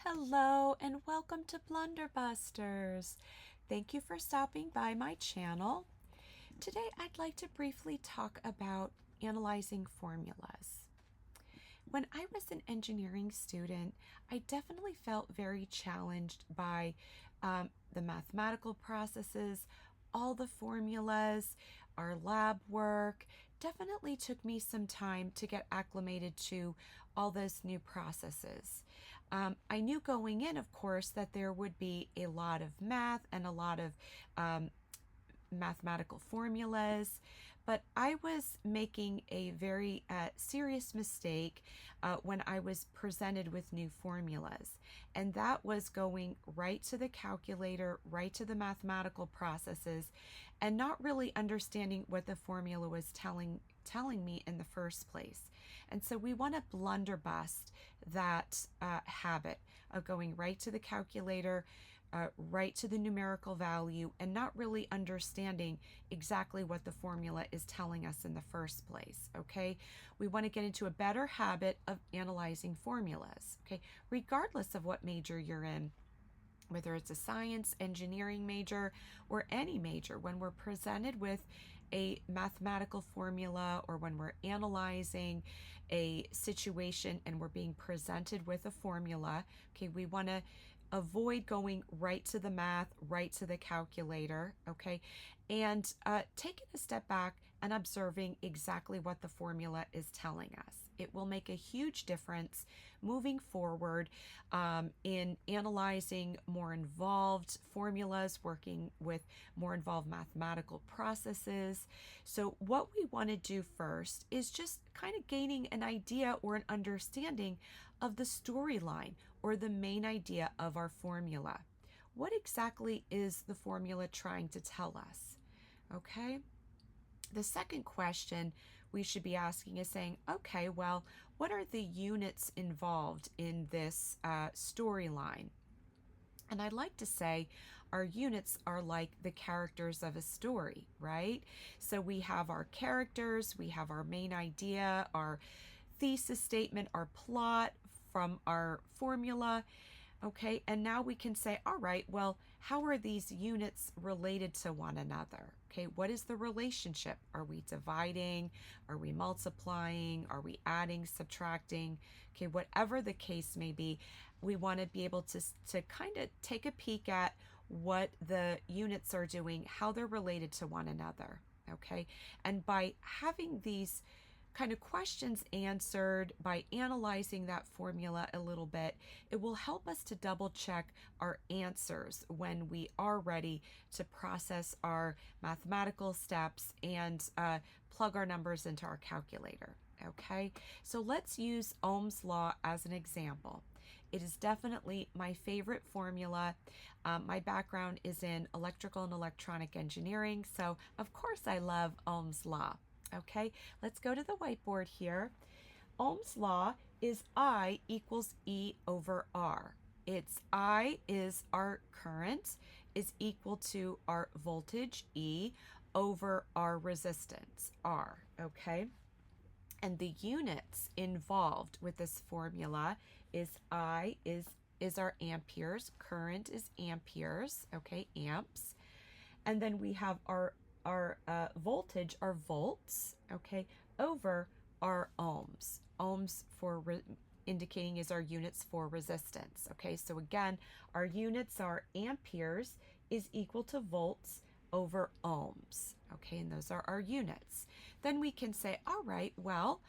Hello and welcome to Blunderbusters. Thank you for stopping by my channel. Today I'd like to briefly talk about analyzing formulas. When I was an engineering student, I definitely felt very challenged by the mathematical processes, all the formulas, our lab work. Definitely took me some time to get acclimated to all those new processes. I knew going in, of course, that there would be a lot of math and a lot of mathematical formulas, but I was making a very serious mistake when I was presented with new formulas, and that was going right to the calculator, right to the mathematical processes, and not really understanding what the formula was telling me in the first place. And so we want to blunderbuss that habit of going right to the calculator, right to the numerical value, and not really understanding exactly what the formula is telling us in the first place. Okay, we want to get into a better habit of analyzing formulas. Okay, regardless of what major you're in, whether it's a science, engineering major, or any major, when we're presented with a mathematical formula or when we're analyzing a situation and we're being presented with a formula, okay, we want to avoid going right to the math, right to the calculator, okay, and taking a step back and observing exactly what the formula is telling us. It will make a huge difference moving forward in analyzing more involved formulas, working with more involved mathematical processes. So, what we want to do first is just kind of gaining an idea or an understanding of the storyline or the main idea of our formula. What exactly is the formula trying to tell us? Okay. The second question we should be asking is saying, okay, well, what are the units involved in this storyline? And I'd like to say our units are like the characters of a story, right? So we have our characters, we have our main idea, our thesis statement, our plot from our formula. Okay, and now we can say, all right, well, how are these units related to one another? Okay, what is the relationship? Are we dividing? Are we multiplying? Are we adding, subtracting? Okay, whatever the case may be, we want to be able to kind of take a peek at what the units are doing, how they're related to one another. Okay, and by having these kind of questions answered by analyzing that formula a little bit, it will help us to double check our answers when we are ready to process our mathematical steps and plug our numbers into our calculator. Okay, so let's use Ohm's law as an example. It is definitely my favorite formula. My background is in electrical and electronic engineering, so of course I love Ohm's law. Okay, let's go to the whiteboard here. Ohm's law is I equals E over R. It's I is our current is equal to our voltage E over our resistance R. Okay, and the units involved with this formula is I is our amperes, current is amperes, okay, amps, and then we have our voltage, our volts, okay, over our ohms. Ohms for indicating is our units for resistance. Okay, so again, our units are amperes is equal to volts over ohms. Okay, and those are our units. Then we can say, all right, well,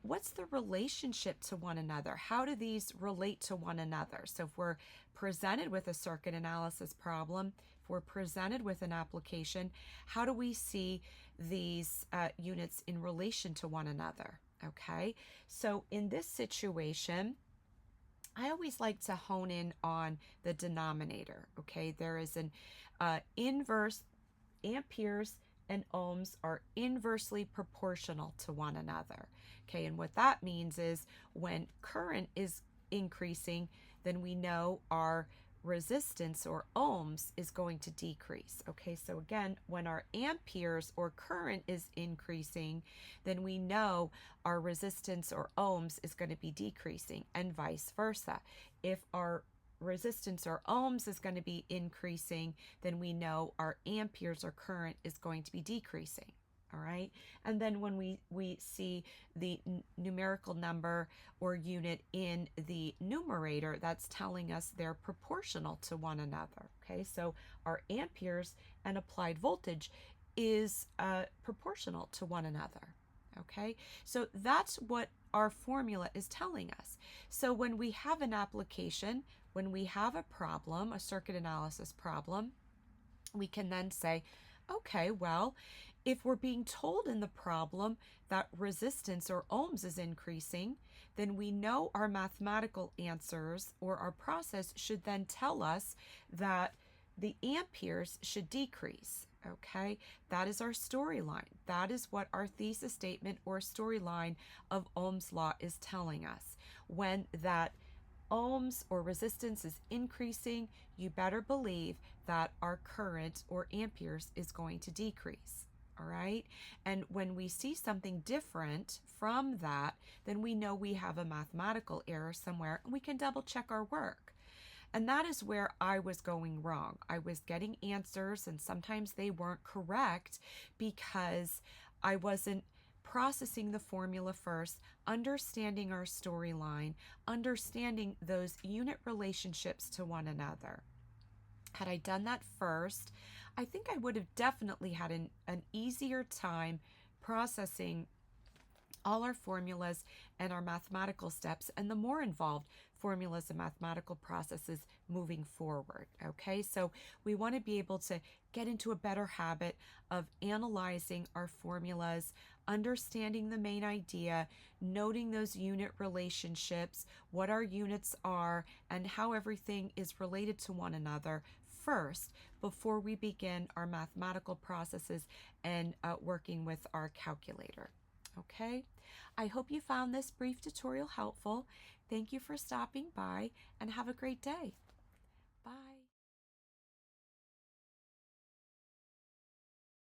what's the relationship to one another? How do these relate to one another? So if we're presented with a circuit analysis problem, if we're presented with an application, how do we see these units in relation to one another? Okay, so in this situation, I always like to hone in on the denominator. Okay, there is an inverse. Amperes and ohms are inversely proportional to one another. Okay, and what that means is when current is increasing, then we know our resistance or ohms is going to decrease. Okay, so again, when our amperes or current is increasing, then we know our resistance or ohms is going to be decreasing, and vice versa. If our resistance or ohms is going to be increasing, then we know our amperes or current is going to be decreasing. All right. And then when we see the numerical number or unit in the numerator, that's telling us they're proportional to one another. Okay. So our amperes and applied voltage is proportional to one another. Okay. So that's what our formula is telling us. So when we have an application, when we have a problem, a circuit analysis problem, we can then say, okay, well, if we're being told in the problem that resistance or ohms is increasing, then we know our mathematical answers or our process should then tell us that the amperes should decrease. Okay, that is our storyline. That is what our thesis statement or storyline of Ohm's law is telling us. When that ohms or resistance is increasing, you better believe that our current or amperes is going to decrease. All right. And when we see something different from that, then we know we have a mathematical error somewhere, and we can double check our work. And that is where I was going wrong. I was getting answers, and sometimes they weren't correct because I wasn't processing the formula first, understanding our storyline, understanding those unit relationships to one another. Had I done that first, I think I would have definitely had an easier time processing all our formulas and our mathematical steps and the more involved formulas and mathematical processes moving forward. Okay, so we want to be able to get into a better habit of analyzing our formulas, understanding the main idea, noting those unit relationships, what our units are, and how everything is related to one another first before we begin our mathematical processes and working with our calculator. Okay, I hope you found this brief tutorial helpful. Thank you for stopping by, and have a great day.